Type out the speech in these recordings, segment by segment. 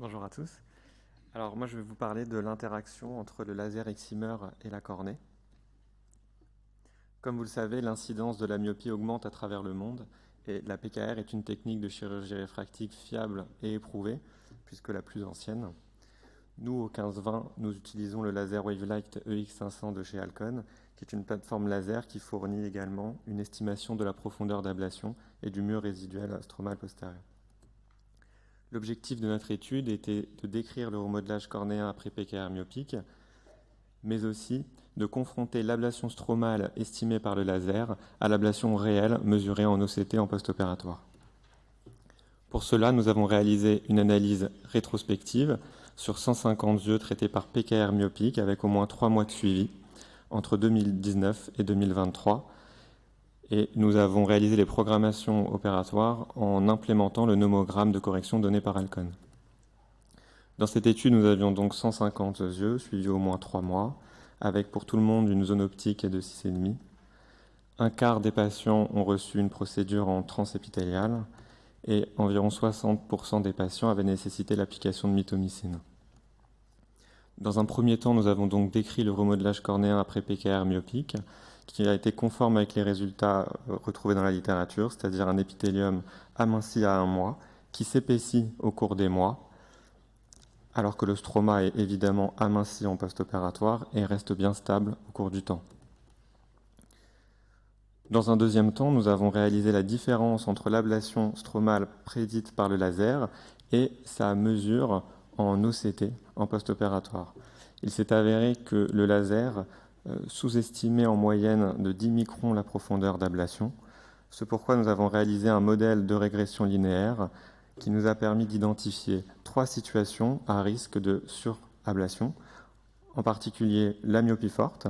Bonjour à tous. Alors moi je vais vous parler de l'interaction entre le laser excimer et la cornée. Comme vous le savez, l'incidence de la myopie augmente à travers le monde et la PKR est une technique de chirurgie réfractive fiable et éprouvée, puisque la plus ancienne. Nous, au 15-20, nous utilisons le laser Wavelight EX500 de chez Alcon, qui est une plateforme laser qui fournit également une estimation de la profondeur d'ablation et du mur résiduel stromal postérieur. L'objectif de notre étude était de décrire le remodelage cornéen après PKR myopique, mais aussi de confronter l'ablation stromale estimée par le laser à l'ablation réelle mesurée en OCT en post-opératoire. Pour cela, nous avons réalisé une analyse rétrospective sur 150 yeux traités par PKR myopique avec au moins 3 mois de suivi entre 2019 et 2023. Et nous avons réalisé les programmations opératoires en implémentant le nomogramme de correction donné par Alcon. Dans cette étude, nous avions donc 150 yeux, suivis au moins 3 mois, avec pour tout le monde une zone optique de 6,5. Un quart des patients ont reçu une procédure en transépithéliale et environ 60% des patients avaient nécessité l'application de mitomycine. Dans un premier temps, nous avons donc décrit le remodelage cornéen après PKR myopique, qui a été conforme avec les résultats retrouvés dans la littérature, c'est-à-dire un épithélium aminci à 1 mois, qui s'épaissit au cours des mois, alors que le stroma est évidemment aminci en post-opératoire et reste bien stable au cours du temps. Dans un deuxième temps, nous avons réalisé la différence entre l'ablation stromale prédite par le laser et sa mesure en OCT, en post-opératoire. Il s'est avéré que le laser sous-estimait en moyenne de 10 microns la profondeur d'ablation, ce pourquoi nous avons réalisé un modèle de régression linéaire qui nous a permis d'identifier 3 situations à risque de surablation, en particulier la myopie forte,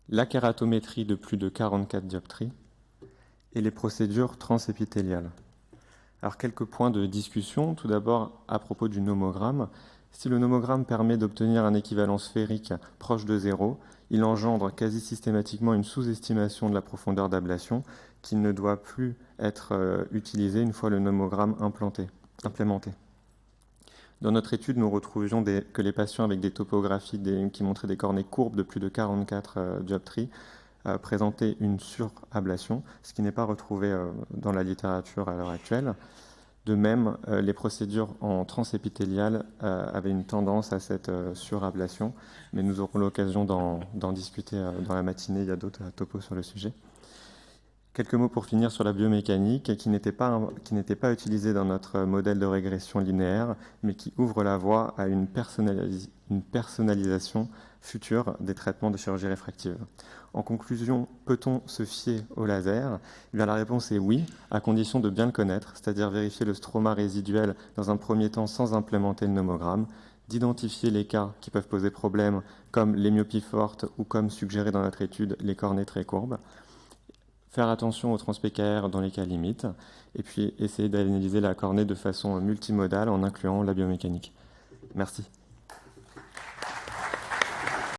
la kératométrie de plus de 44 dioptries et les procédures transépithéliales. Alors quelques points de discussion. Tout d'abord à propos du nomogramme. Si le nomogramme permet d'obtenir un équivalent sphérique proche de 0, il engendre quasi systématiquement une sous-estimation de la profondeur d'ablation qui ne doit plus être utilisée une fois le nomogramme implémenté. Dans notre étude, nous retrouvions que les patients avec des topographies qui montraient des cornées courbes de plus de 44 dioptries présentaient une surablation, ce qui n'est pas retrouvé dans la littérature à l'heure actuelle. De même, les procédures en transépithéliale avaient une tendance à cette surablation, mais nous aurons l'occasion d'en discuter dans la matinée. Il y a d'autres topos sur le sujet. Quelques mots pour finir sur la biomécanique, qui n'était pas utilisée dans notre modèle de régression linéaire, mais qui ouvre la voie à une personnalisation future des traitements de chirurgie réfractive. En conclusion, peut-on se fier au laser ? Eh bien, la réponse est oui, à condition de bien le connaître, c'est-à-dire vérifier le stroma résiduel dans un premier temps sans implémenter le nomogramme, d'identifier les cas qui peuvent poser problème, comme les myopies fortes ou comme suggéré dans notre étude, les cornées très courbes, faire attention aux trans-PKR dans les cas limites, et puis essayer d'analyser la cornée de façon multimodale en incluant la biomécanique. Merci.